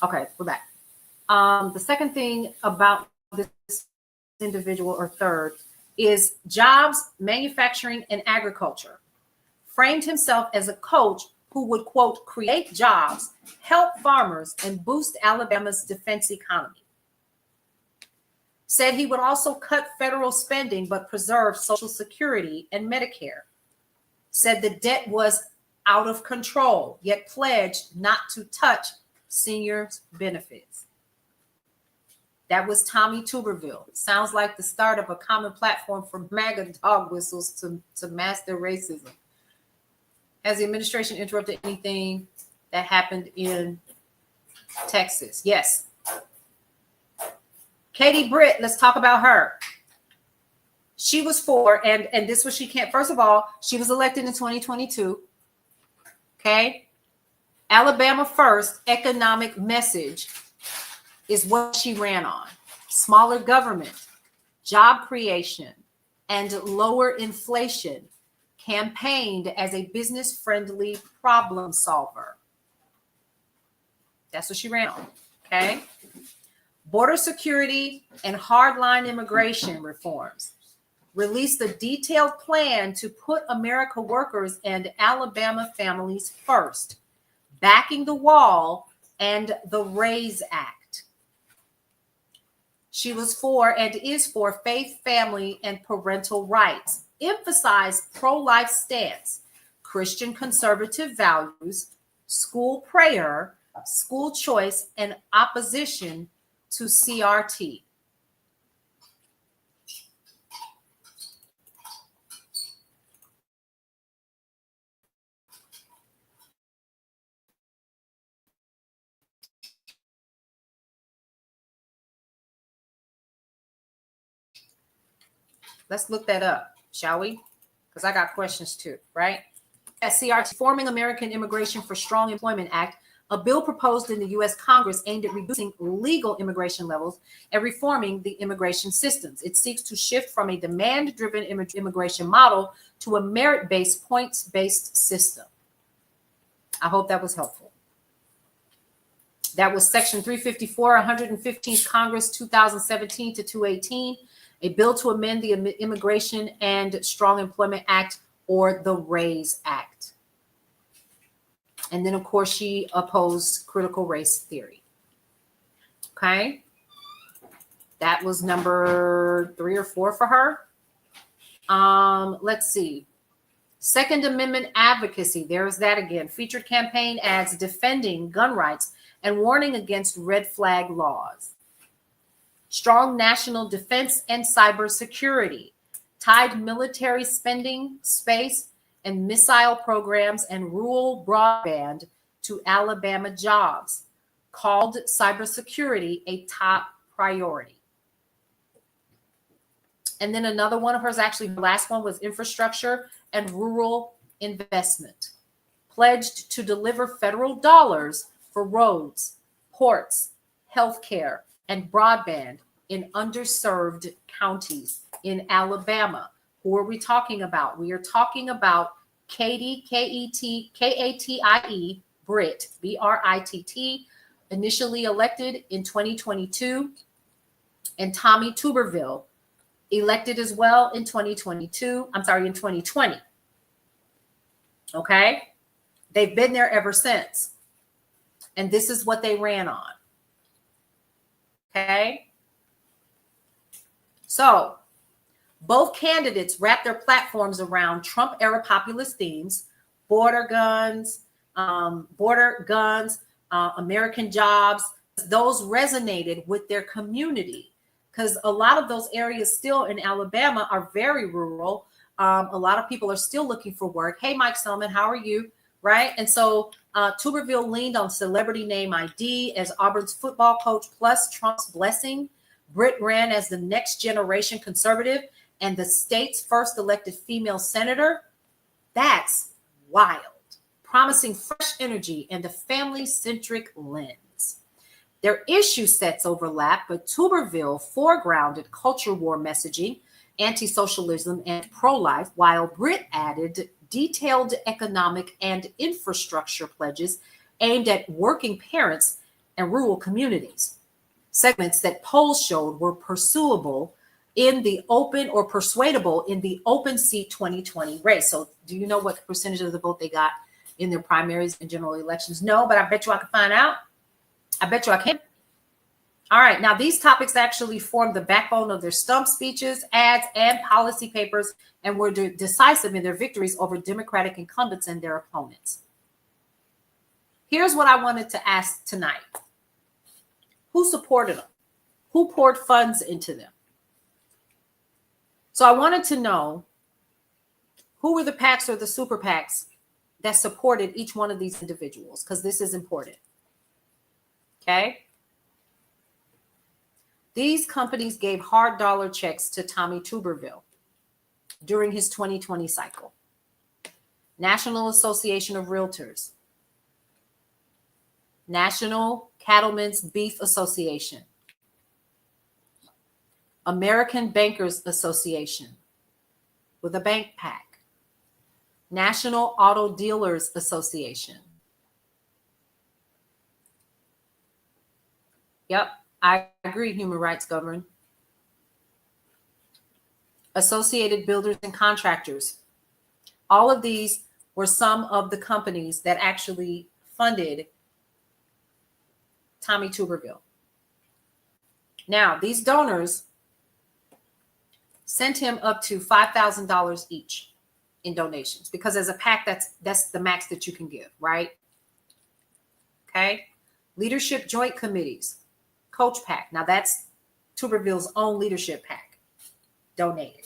Okay, we're back. The second thing about this individual, or third, is jobs, manufacturing, and agriculture. Framed himself as a coach who would, quote, create jobs, help farmers, and boost Alabama's defense economy. Said he would also cut federal spending but preserve Social Security and Medicare. Said the debt was out of control, yet pledged not to touch seniors' benefits. That was Tommy Tuberville. Sounds like the start of a common platform from MAGA dog whistles to master racism. Has the administration interrupted anything that happened in Texas? Yes. Katie Britt, let's talk about her. She was for, and this was, she can't, first of all, she was elected in 2022. Okay. Alabama First economic message is what she ran on. Smaller government, job creation, and lower inflation. Campaigned as a business-friendly problem solver. That's what she ran on, okay? Border security and hardline immigration reforms. Released a detailed plan to put America workers and Alabama families first. Backing the wall and the RAISE Act. She was for and is for faith, family, and parental rights. Emphasized pro-life stance, Christian conservative values, school prayer, school choice, and opposition to CRT. Let's look that up, shall we? Because I got questions too, right? CRT, Forming American Immigration for Strong Employment Act, a bill proposed in the U.S. Congress aimed at reducing legal immigration levels and reforming the immigration systems. It seeks to shift from a demand-driven immigration model to a merit-based, points-based system. I hope that was helpful. That was Section 354, 115th Congress, 2017 to 218. A bill to amend the Immigration and Strong Employment Act, or the RAISE Act. And then, of course, she opposed critical race theory. Okay. That was number 3 or 4 for her. Let's see. Second Amendment advocacy. There's that again. Featured campaign ads defending gun rights and warning against red flag laws. Strong national defense and cybersecurity, tied military spending, space, and missile programs and rural broadband to Alabama jobs, called cybersecurity a top priority. And then another one of hers, actually the last one, was infrastructure and rural investment. Pledged to deliver federal dollars for roads, ports, healthcare, and broadband in underserved counties in Alabama. Who are we talking about? We are talking about Katie, K-A-T-I-E, Britt, B-R-I-T-T, initially elected in 2022, and Tommy Tuberville, elected as well in 2020. Okay? They've been there ever since. And this is what they ran on. Okay? So, both candidates wrapped their platforms around Trump-era populist themes, border guns, American jobs. Those resonated with their community because a lot of those areas still in Alabama are very rural. A lot of people are still looking for work. Hey, Mike Selman, how are you? Right? And so Tuberville leaned on celebrity name ID as Auburn's football coach plus Trump's blessing. Britt ran as the next generation conservative and the state's first elected female senator. That's wild. Promising fresh energy and a family-centric lens. Their issue sets overlap, but Tuberville foregrounded culture war messaging, anti-socialism, and pro-life, while Britt added detailed economic and infrastructure pledges aimed at working parents and rural communities. Segments that polls showed were pursuable in the open or persuadable in the open seat 2020 race. So do you know what percentage of the vote they got in their primaries and general elections? No, but I bet you I can find out. I bet you I can. All right. Now, these topics actually formed the backbone of their stump speeches, ads, and policy papers, and were decisive in their victories over Democratic incumbents and their opponents. Here's what I wanted to ask tonight. Who supported them? Who poured funds into them? So I wanted to know who were the PACs or the super PACs that supported each one of these individuals, because this is important. Okay. These companies gave hard dollar checks to Tommy Tuberville during his 2020 cycle. National Association of Realtors, National Cattlemen's Beef Association, American Bankers Association with a bank PAC, National Auto Dealers Association. Yep, I agree, human rights govern. Associated Builders and Contractors. All of these were some of the companies that actually funded Tommy Tuberville. Now, these donors sent him up to $5,000 each in donations, because as a PAC, that's the max that you can give, right? Okay. Leadership Joint Committees, Coach PAC. Now that's Tuberville's own leadership PAC, donated.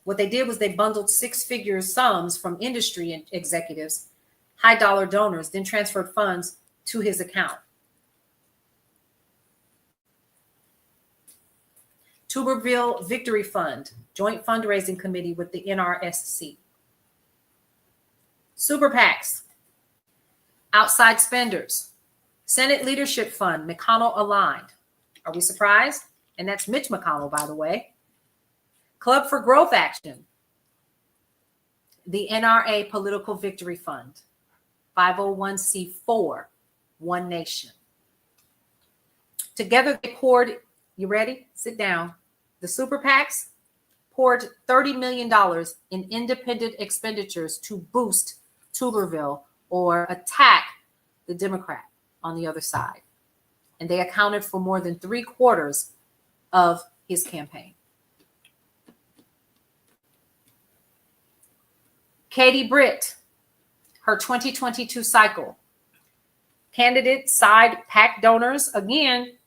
What they did was they bundled six-figure sums from industry executives, high dollar donors, then transferred funds to his account. Tuberville Victory Fund, joint fundraising committee with the NRSC. Super PACs, outside spenders, Senate Leadership Fund, McConnell aligned. Are we surprised? And that's Mitch McConnell, by the way. Club for Growth Action, the NRA Political Victory Fund, 501c4, One Nation. Together they poured, you ready? Sit down. The super PACs poured $30 million in independent expenditures to boost Tuberville or attack the Democrat on the other side. And they accounted for more than 3/4 of his campaign. Katie Britt, her 2022 cycle. Candidate side PAC donors. Again,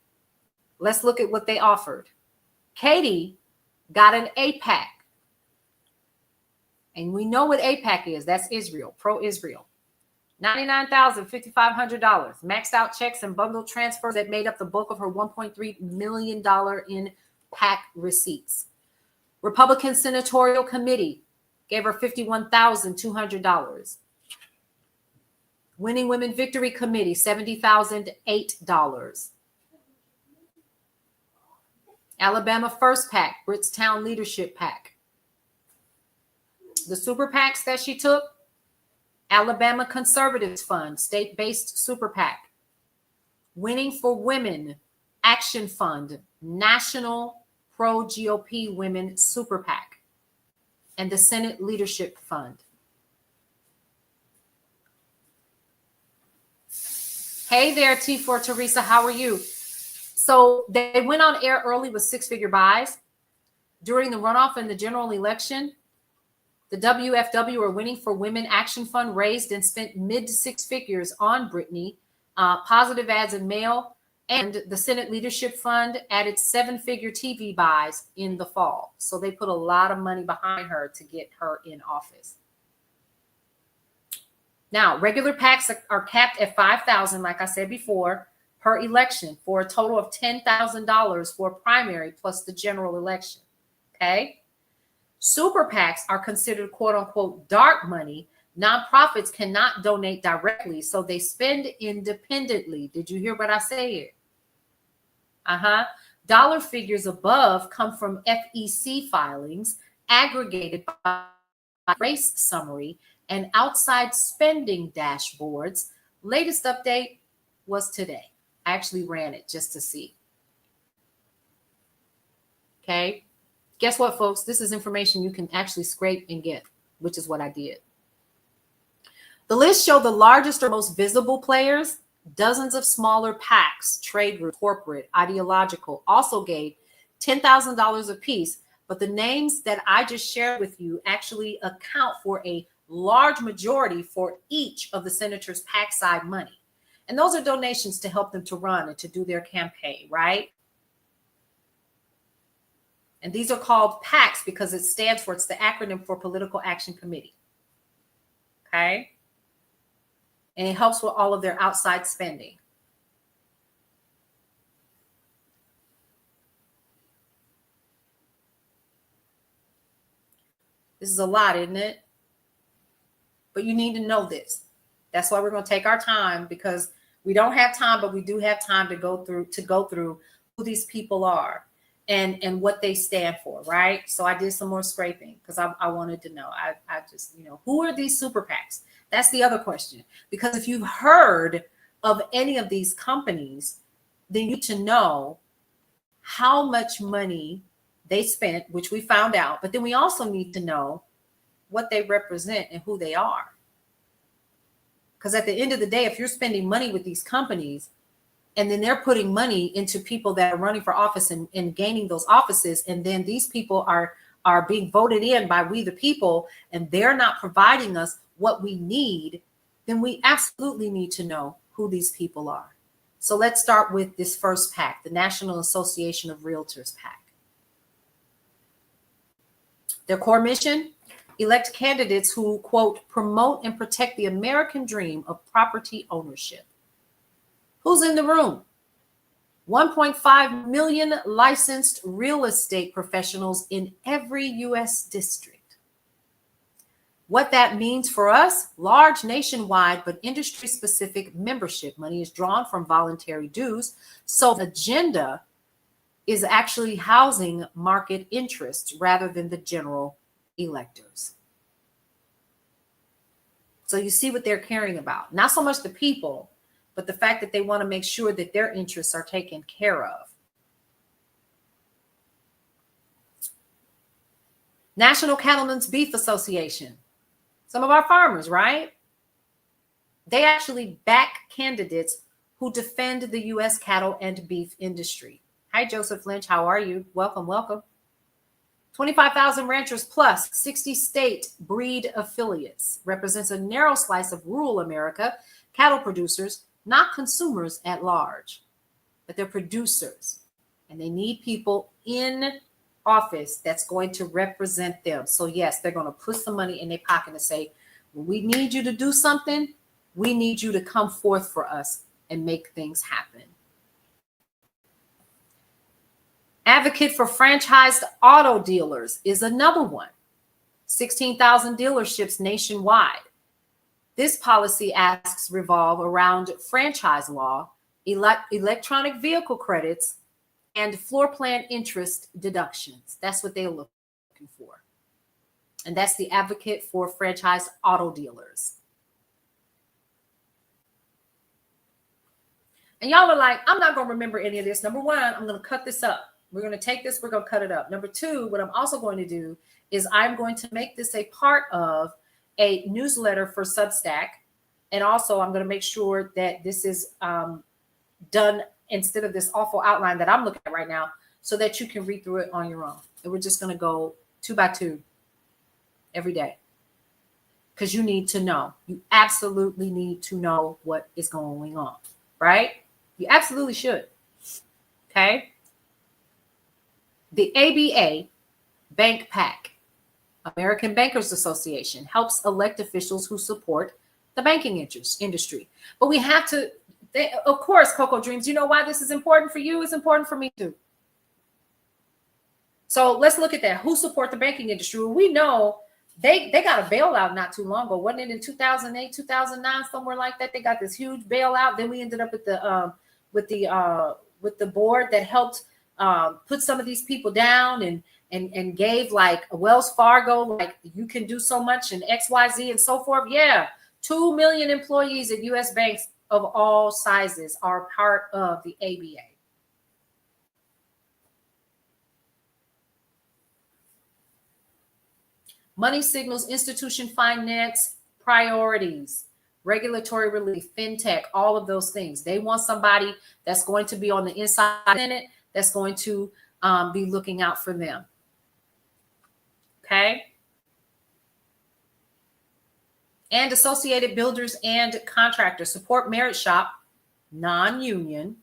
let's look at what they offered. Katie got an AIPAC. And we know what AIPAC is. That's Israel, pro-Israel. $99,500. Maxed out checks and bundled transfers that made up the bulk of her $1.3 million in PAC receipts. Republican Senatorial Committee gave her $51,200. Winning Women Victory Committee, $70,008. Alabama First PAC, Brittstown Leadership PAC. The super PACs that she took, Alabama Conservatives Fund, state-based super PAC. Winning for Women Action Fund, National Pro-GOP Women Super PAC. And the Senate Leadership Fund. Hey there, T4 Teresa, how are you? So they went on air early with six-figure buys. During the runoff in the general election, the WFW, or Winning for Women Action Fund, raised and spent mid to six figures on Brittany, positive ads in mail, and the Senate Leadership Fund added seven-figure TV buys in the fall. So they put a lot of money behind her to get her in office. Now, regular PACs are capped at $5,000, like I said before, per election, for a total of $10,000 for primary plus the general election. Okay. Super PACs are considered quote unquote dark money. Nonprofits cannot donate directly, so they spend independently. Did you hear what I said? Dollar figures above come from FEC filings aggregated by race summary and outside spending dashboards. Latest update was today. I actually ran it just to see. Okay. Guess what, folks? This is information you can actually scrape and get, which is what I did. The list showed the largest or most visible players. Dozens of smaller PACs, trade groups, corporate, ideological, also gave $10,000 apiece. But the names that I just shared with you actually account for a large majority for each of the senators' PAC side money. And those are donations to help them to run and to do their campaign, right? And these are called PACs because it stands for, it's the acronym for Political Action Committee. Okay. And it helps with all of their outside spending. This is a lot, isn't it? But you need to know this. That's why we're going to take our time, because we don't have time, but we do have time to go through who these people are and what they stand for, right? So I did some more scraping because I wanted to know. I just, who are these super PACs? That's the other question. Because if you've heard of any of these companies, then you need to know how much money they spent, which we found out. But then we also need to know what they represent and who they are. Because at the end of the day, if you're spending money with these companies and then they're putting money into people that are running for office and gaining those offices, and then these people are being voted in by we the people, and they're not providing us what we need, then we absolutely need to know who these people are. So let's start with this first PAC, the National Association of Realtors PAC. Their core mission: elect candidates who, quote, promote and protect the American dream of property ownership. Who's in the room? 1.5 million licensed real estate professionals in every U.S. district. What that means for us: large nationwide, but industry-specific membership. Money is drawn from voluntary dues. So the agenda is actually housing market interests rather than the general electors. So you see what they're caring about. Not so much the people, but the fact that they want to make sure that their interests are taken care of. National Cattlemen's Beef Association. Some of our farmers, right? They actually back candidates who defend the U.S. cattle and beef industry. Hi, Joseph Lynch. How are you? Welcome, welcome. 25,000 ranchers plus 60 state breed affiliates represents a narrow slice of rural America, cattle producers, not consumers at large, but they're producers. And they need people in office that's going to represent them. So yes, they're going to put some money in their pocket and say, when we need you to do something, we need you to come forth for us and make things happen. Advocate for franchised auto dealers is another one. 16,000 dealerships nationwide. This policy asks revolve around franchise law, electronic vehicle credits, and floor plan interest deductions. That's what they're looking for. And that's the Advocate for Franchised Auto Dealers. And y'all are like, I'm not going to remember any of this. Number one, I'm going to cut this up. We're going to take this, we're going to cut it up. Number two, what I'm also going to do is I'm going to make this a part of a newsletter for Substack. And also I'm going to make sure that this is done instead of this awful outline that I'm looking at right now, so that you can read through it on your own. And we're just going to go 2 by 2 every day. Because you need to know. You absolutely need to know what is going on, right? You absolutely should. Okay? The ABA Bank PAC, American Bankers Association, helps elect officials who support the banking industry. But we have to, of course, Coco Dreams, you know why this is important for you? It's important for me too. So let's look at that. Who support the banking industry? Well, we know they got a bailout not too long ago. Wasn't it in 2008, 2009, somewhere like that? They got this huge bailout. Then we ended up with the board that helped put some of these people down and gave like a Wells Fargo, like you can do so much and XYZ and so forth. Yeah. 2 million employees at U.S. banks of all sizes are part of the ABA. Money signals institution finance priorities, regulatory relief, fintech, all of those things. They want somebody that's going to be on the inside in it, that's going to be looking out for them. Okay. And associated builders and contractors support Merit Shop, non-union.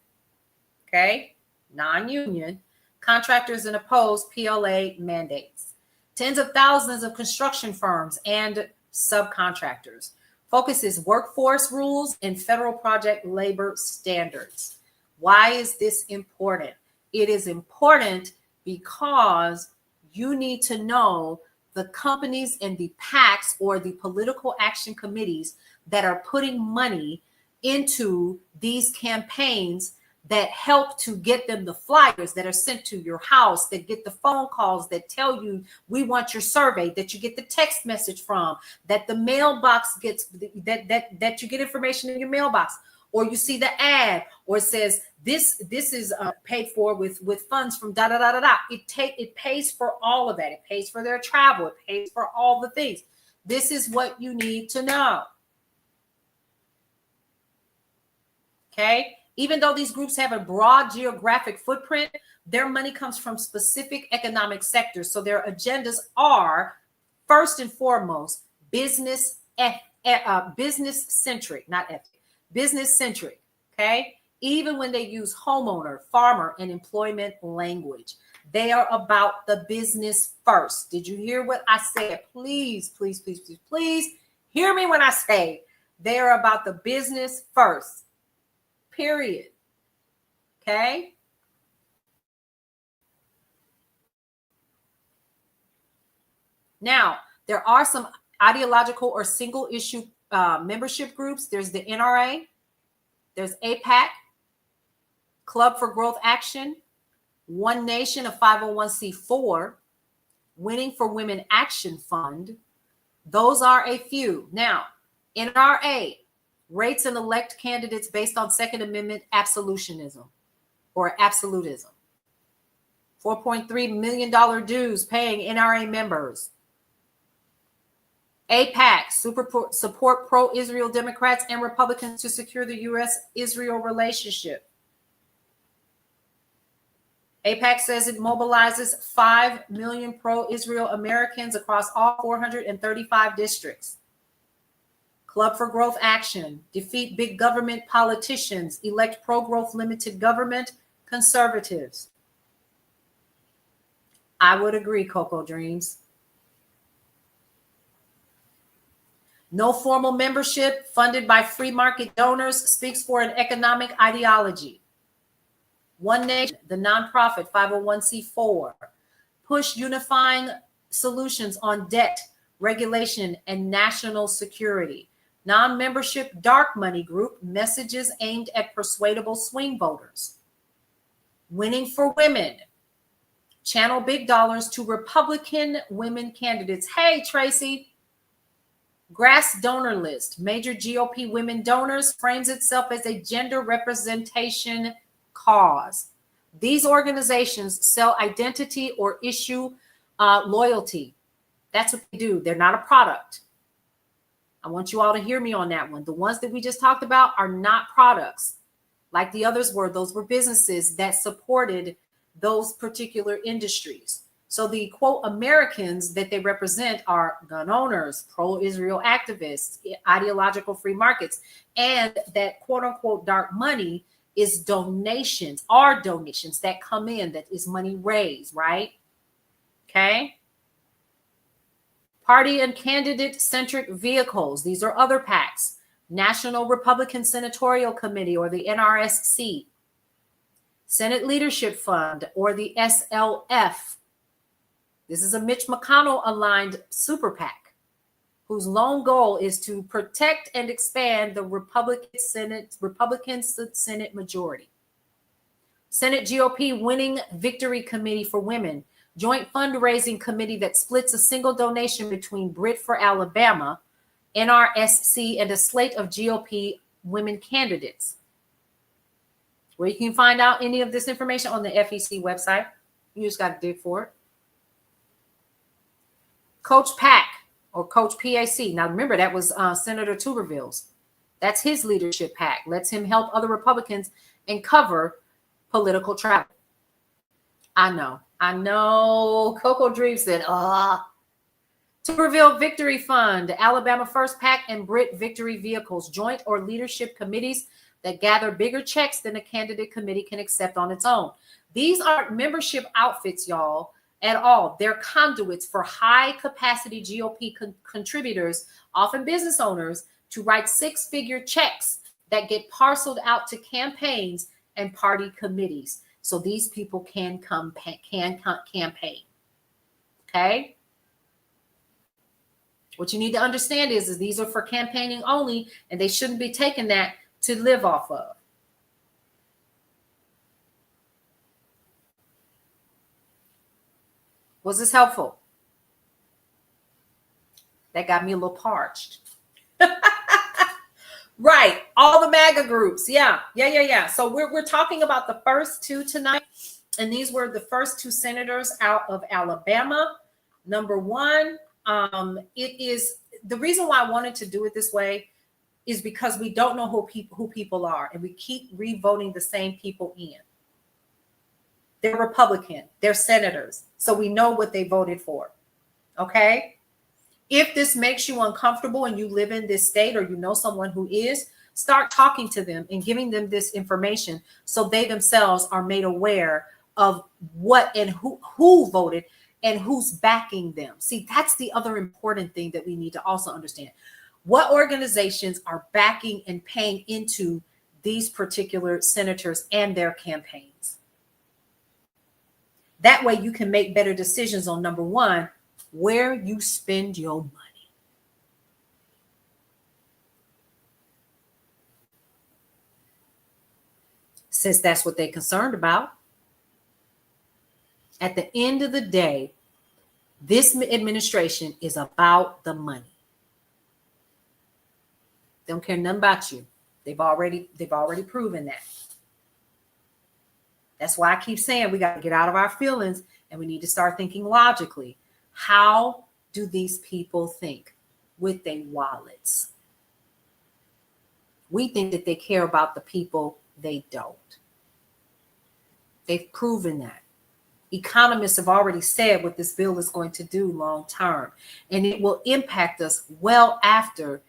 Okay. Non-union contractors and oppose PLA mandates. Tens of thousands of construction firms and subcontractors. Focus is workforce rules and federal project labor standards. Why is this important? It is important because you need to know the companies and the PACs or the political action committees that are putting money into these campaigns that help to get them the flyers that are sent to your house, that get the phone calls that tell you we want your survey, that you get the text message from, that the mailbox gets, that you get information in your mailbox, or you see the ad, or it says this is paid for with funds from da da da da da. It pays for all of that. It pays for their travel. It pays for all the things. This is what you need to know. Okay. Even though these groups have a broad geographic footprint, their money comes from specific economic sectors. So their agendas are, first and foremost, business centric, not ethic, business centric. Okay. Even when they use homeowner, farmer, and employment language, they are about the business first. Did you hear what I said? Please, please, please, please, please hear me when I say they are about the business first. Period. Okay. Now, there are some ideological or single issue membership groups. There's the NRA, there's APAC, Club for Growth Action, One Nation, a 501c4, Winning for Women Action Fund. Those are a few. Now, NRA rates and elect candidates based on Second Amendment absolutism. $4.3 million dues paying NRA members. AIPAC, support pro-Israel Democrats and Republicans to secure the U.S.-Israel relationship. AIPAC says it mobilizes 5 million pro-Israel Americans across all 435 districts. Club for Growth Action, defeat big government politicians, elect pro-growth limited government conservatives. I would agree, Coco Dreams. No formal membership, funded by free market donors, speaks for an economic ideology. One Nation, the nonprofit 501c4, push unifying solutions on debt, regulation, and national security. Non-membership dark money group, messages aimed at persuadable swing voters. Winning for Women, channel big dollars to Republican women candidates. Hey, Tracy. Grass donor list, major GOP women donors, frames itself as a gender representation cause. These organizations sell identity or issue loyalty. That's what they do. They're not a product. I want you all to hear me on that one. The ones that we just talked about are not products like the others were. Those were businesses that supported those particular industries. So the quote Americans that they represent are gun owners, pro-Israel activists, ideological free markets, and that quote unquote dark money is donations, are donations that come in, that is money raised, right? Okay. Party and candidate centric vehicles. These are other PACs. National Republican Senatorial Committee, or the NRSC. Senate Leadership Fund, or the SLF. This is a Mitch McConnell aligned super PAC whose lone goal is to protect and expand the Republican Senate majority. Senate GOP Winning Victory Committee for Women, joint fundraising committee that splits a single donation between Brit for Alabama, NRSC, and a slate of GOP women candidates. Where you can find out any of this information on the FEC website. You just got to dig for it. Coach PAC or Coach PAC. Now remember, that was Senator Tuberville's. That's his leadership PAC. Lets him help other Republicans and cover political travel. I know. Coco Dream said, Tuberville Victory Fund, Alabama First PAC, and Brit Victory Vehicles, joint or leadership committees that gather bigger checks than a candidate committee can accept on its own. These aren't membership outfits, y'all, at all. They're conduits for high-capacity GOP contributors, often business owners, to write six-figure checks that get parceled out to campaigns and party committees. So these people can campaign. Okay? What you need to understand is these are for campaigning only, and they shouldn't be taking that to live off of. Was this helpful? That got me a little parched. Right. All the MAGA groups. Yeah. So we're talking about the first two tonight. And these were the first two senators out of Alabama. Number one, it is the reason why I wanted to do it this way is because we don't know who people are, and we keep re-voting the same people in. They're Republican, they're senators, so we know what they voted for. Okay? If this makes you uncomfortable and you live in this state or you know someone who is, start talking to them and giving them this information so they themselves are made aware of what and who voted and who's backing them. See, that's the other important thing that we need to also understand. What organizations are backing and paying into these particular senators and their campaigns? That way you can make better decisions on, number one, where you spend your money. Since that's what they're concerned about. At the end of the day, this administration is about the money. They don't care nothing about you. They've already proven that. That's why I keep saying we got to get out of our feelings and we need to start thinking logically. How do these people think? With their wallets. We think that they care about the people. They don't. They've proven that. Economists have already said what this bill is going to do long term, and it will impact us well after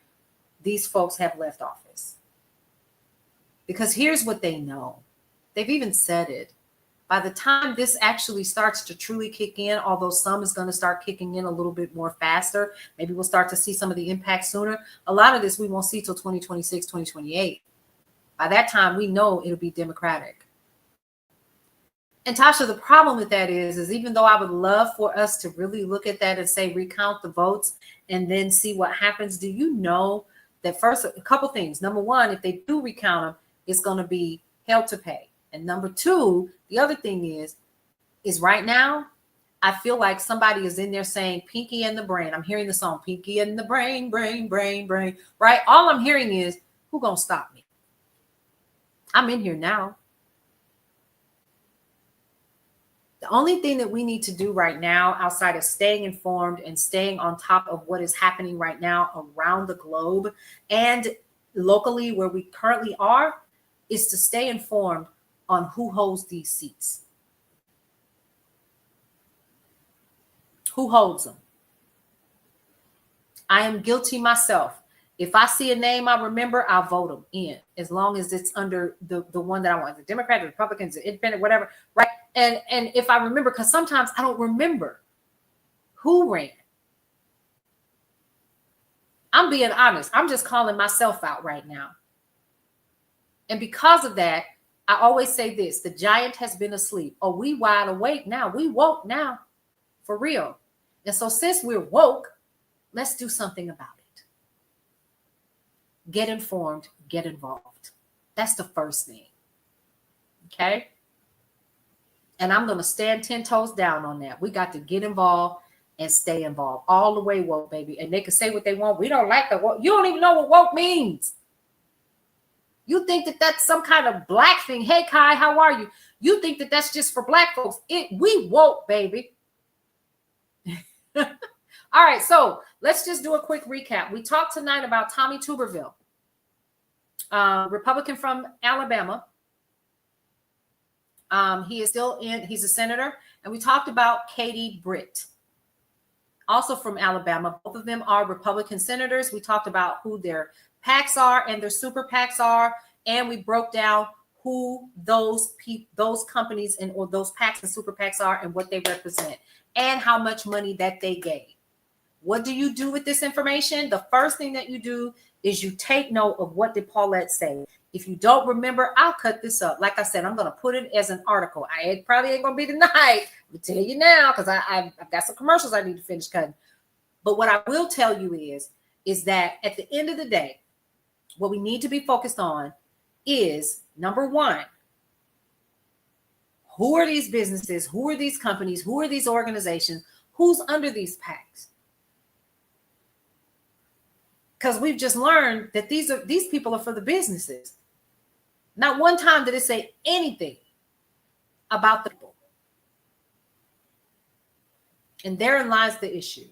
these folks have left office. Because here's what they know. They've even said it. By the time this actually starts to truly kick in, although some is going to start kicking in a little bit more faster, maybe we'll start to see some of the impact sooner. A lot of this we won't see till 2026, 2028. By that time, we know it'll be Democratic. And Tasha, the problem with that is even though I would love for us to really look at that and say, recount the votes and then see what happens, do you know that first, a couple things. Number one, if they do recount them, it's going to be hell to pay. And number two, the other thing is right now, I feel like somebody is in there saying Pinky and the Brain. I'm hearing the song Pinky and the Brain, brain, brain, brain, right? All I'm hearing is, who gonna stop me? I'm in here now. The only thing that we need to do right now, outside of staying informed and staying on top of what is happening right now around the globe and locally where we currently are, is to stay informed on who holds these seats. Who holds them? I am guilty myself. If I see a name I remember, I'll vote them in, as long as it's under the one that I want, the Democrat, the Republicans, the Independent, whatever, right? And if I remember, because sometimes I don't remember who ran. I'm being honest. I'm just calling myself out right now. And because of that, I always say this: the giant has been asleep. Oh, we wide awake now. We woke now, for real. And so since we're woke, let's do something about it. Get informed, get involved. That's the first thing. Okay? And I'm going to stand 10 toes down on that. We got to get involved and stay involved all the way woke, baby. And they can say what they want. We don't like the woke. You don't even know what woke means. You think that that's some kind of black thing. Hey, Kai, how are you? You think that that's just for black folks. We woke, baby. All right, so let's just do a quick recap. We talked tonight about Tommy Tuberville, Republican from Alabama. He is still in, he's a senator. And we talked about Katie Britt, also from Alabama. Both of them are Republican senators. We talked about who their PACs are and their super PACs are. And we broke down who those companies and or those PACs and super PACs are and what they represent and how much money that they gave. What do you do with this information? The first thing that you do is you take note of what did Paulette say. If you don't remember, I'll cut this up. Like I said, I'm going to put it as an article. It probably ain't going to be tonight. I'm going to tell you now because I've got some commercials I need to finish cutting. But what I will tell you is that at the end of the day, what we need to be focused on is, number one, who are these businesses? Who are these companies? Who are these organizations? Who's under these PACs? Because we've just learned that these people are for the businesses. Not one time did it say anything about the people. And therein lies the issue.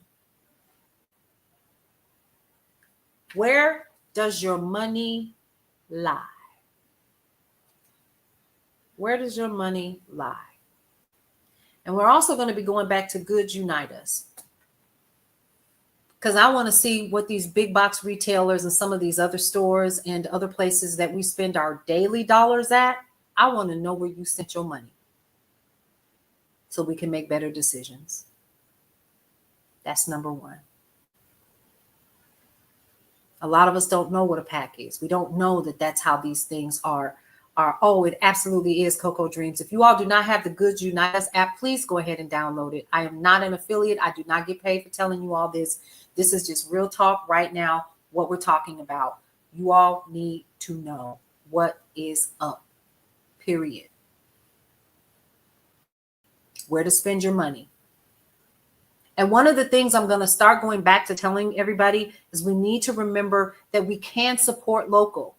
Where does your money lie? Where does your money lie? And we're also going to be going back to Goods Unite Us, because I want to see what these big box retailers and some of these other stores and other places that we spend our daily dollars at, I want to know where you sent your money so we can make better decisions. That's number one. A lot of us don't know what a PAC is. We don't know that that's how these things are. Oh, it absolutely is Cocoa Dreams. If you all do not have the Goods Unite Us app, please go ahead and download it. I am not an affiliate. I do not get paid for telling you all this. This is just real talk right now, what we're talking about. You all need to know what is up, period. Where to spend your money. And one of the things I'm going to start going back to telling everybody is we need to remember that we can support local.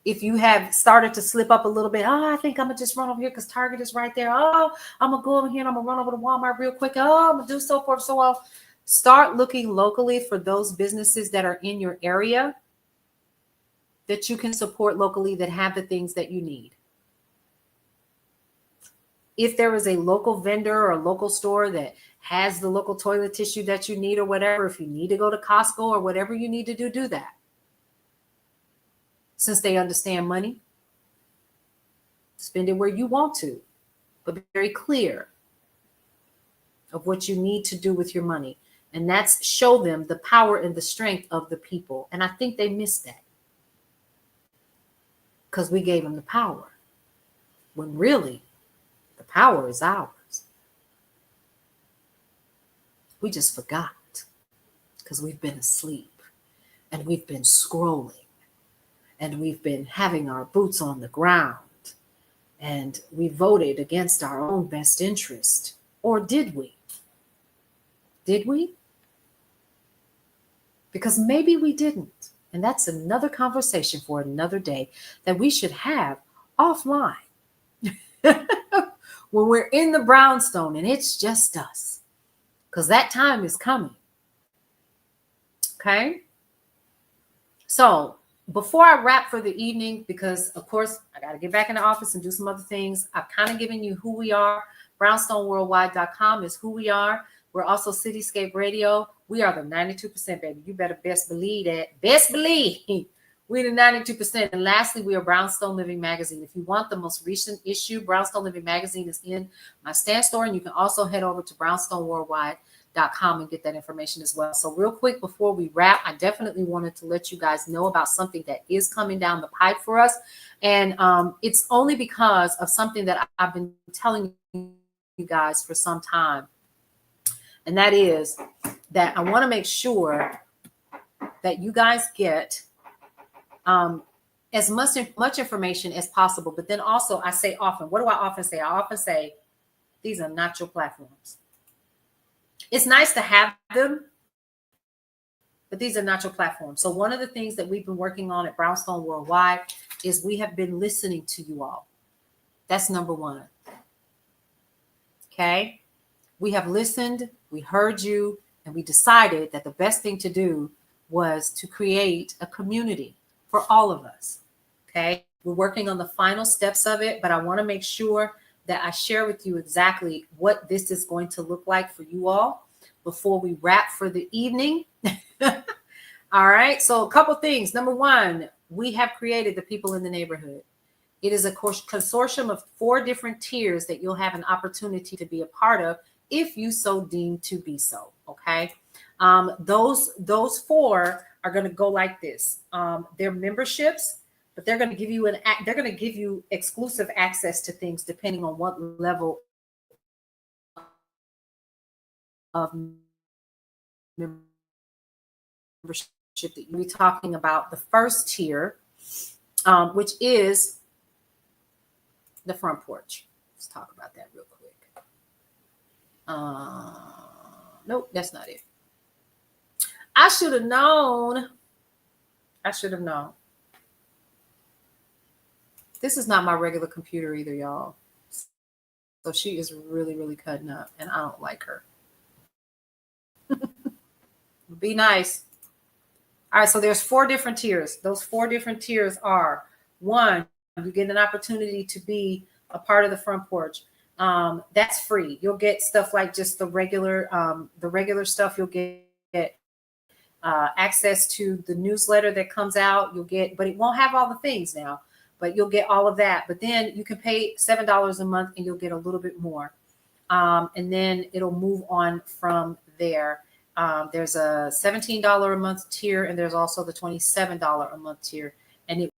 If you have started to slip up a little bit, I think I'm going to just run over here because Target is right there. Oh, I'm going to go over here and I'm going to run over to Walmart real quick. Oh, I'm going to do so forth, so on. Start looking locally for those businesses that are in your area that you can support locally that have the things that you need. If there is a local vendor or a local store that has the local toilet tissue that you need or whatever, if you need to go to Costco or whatever you need to do, do that. Since they understand money, spend it where you want to, but be very clear of what you need to do with your money. And that's show them the power and the strength of the people. And I think they missed that because we gave them the power when really the power is ours. We just forgot because we've been asleep and we've been scrolling and we've been having our boots on the ground and we voted against our own best interest. Or did we? Did we? Because maybe we didn't. And that's another conversation for another day that we should have offline. When we're in the brownstone and it's just us. Because that time is coming. Okay? So before I wrap for the evening, because of course I got to get back in the office and do some other things, I've kind of given you who we are. BrownstoneWorldwide.com is who we are. We're also Cityscape Radio. We are the 92%, baby. You better best believe that. Best believe. We're the 92%. And lastly, we are Brownstone Living Magazine. If you want the most recent issue, Brownstone Living Magazine is in my stand store. And you can also head over to BrownstoneWorldwide.com and get that information as well. So real quick, before we wrap, I definitely wanted to let you guys know about something that is coming down the pipe for us. And it's only because of something that I've been telling you guys for some time. And that is that I want to make sure that you guys get as much information as possible. But then also I say often, what do I often say? I often say, these are not your platforms. It's nice to have them, but these are not your platforms. So one of the things that we've been working on at Brownstone Worldwide is we have been listening to you all. That's number one. Okay. We have listened, we heard you, and we decided that the best thing to do was to create a community for all of us. Okay. We're working on the final steps of it, but I want to make sure that I share with you exactly what this is going to look like for you all before we wrap for the evening. All right. So a couple things. Number one, we have created the People in the Neighborhood. It is a consortium of 4 different tiers that you'll have an opportunity to be a part of if you so deem to be so. Okay. Those 4 are going to go like this. They're memberships, but they're going to give you exclusive access to things depending on what level of membership that you're talking about. The first tier, which is the front porch. Let's talk about that real quick. Nope, that's not it. I should have known. This is not my regular computer either, y'all. So she is really, really cutting up, and I don't like her. Be nice. All right, so there's 4 different tiers. Those 4 different tiers are: 1, you get an opportunity to be a part of the front porch. That's free. You'll get stuff like just the regular stuff. You'll get access to the newsletter that comes out. You'll get, but it won't have all the things now, but you'll get all of that. But then you can pay $7 a month and you'll get a little bit more. And then it'll move on from there. There's a $17 a month tier, and there's also the $27 a month tier. And it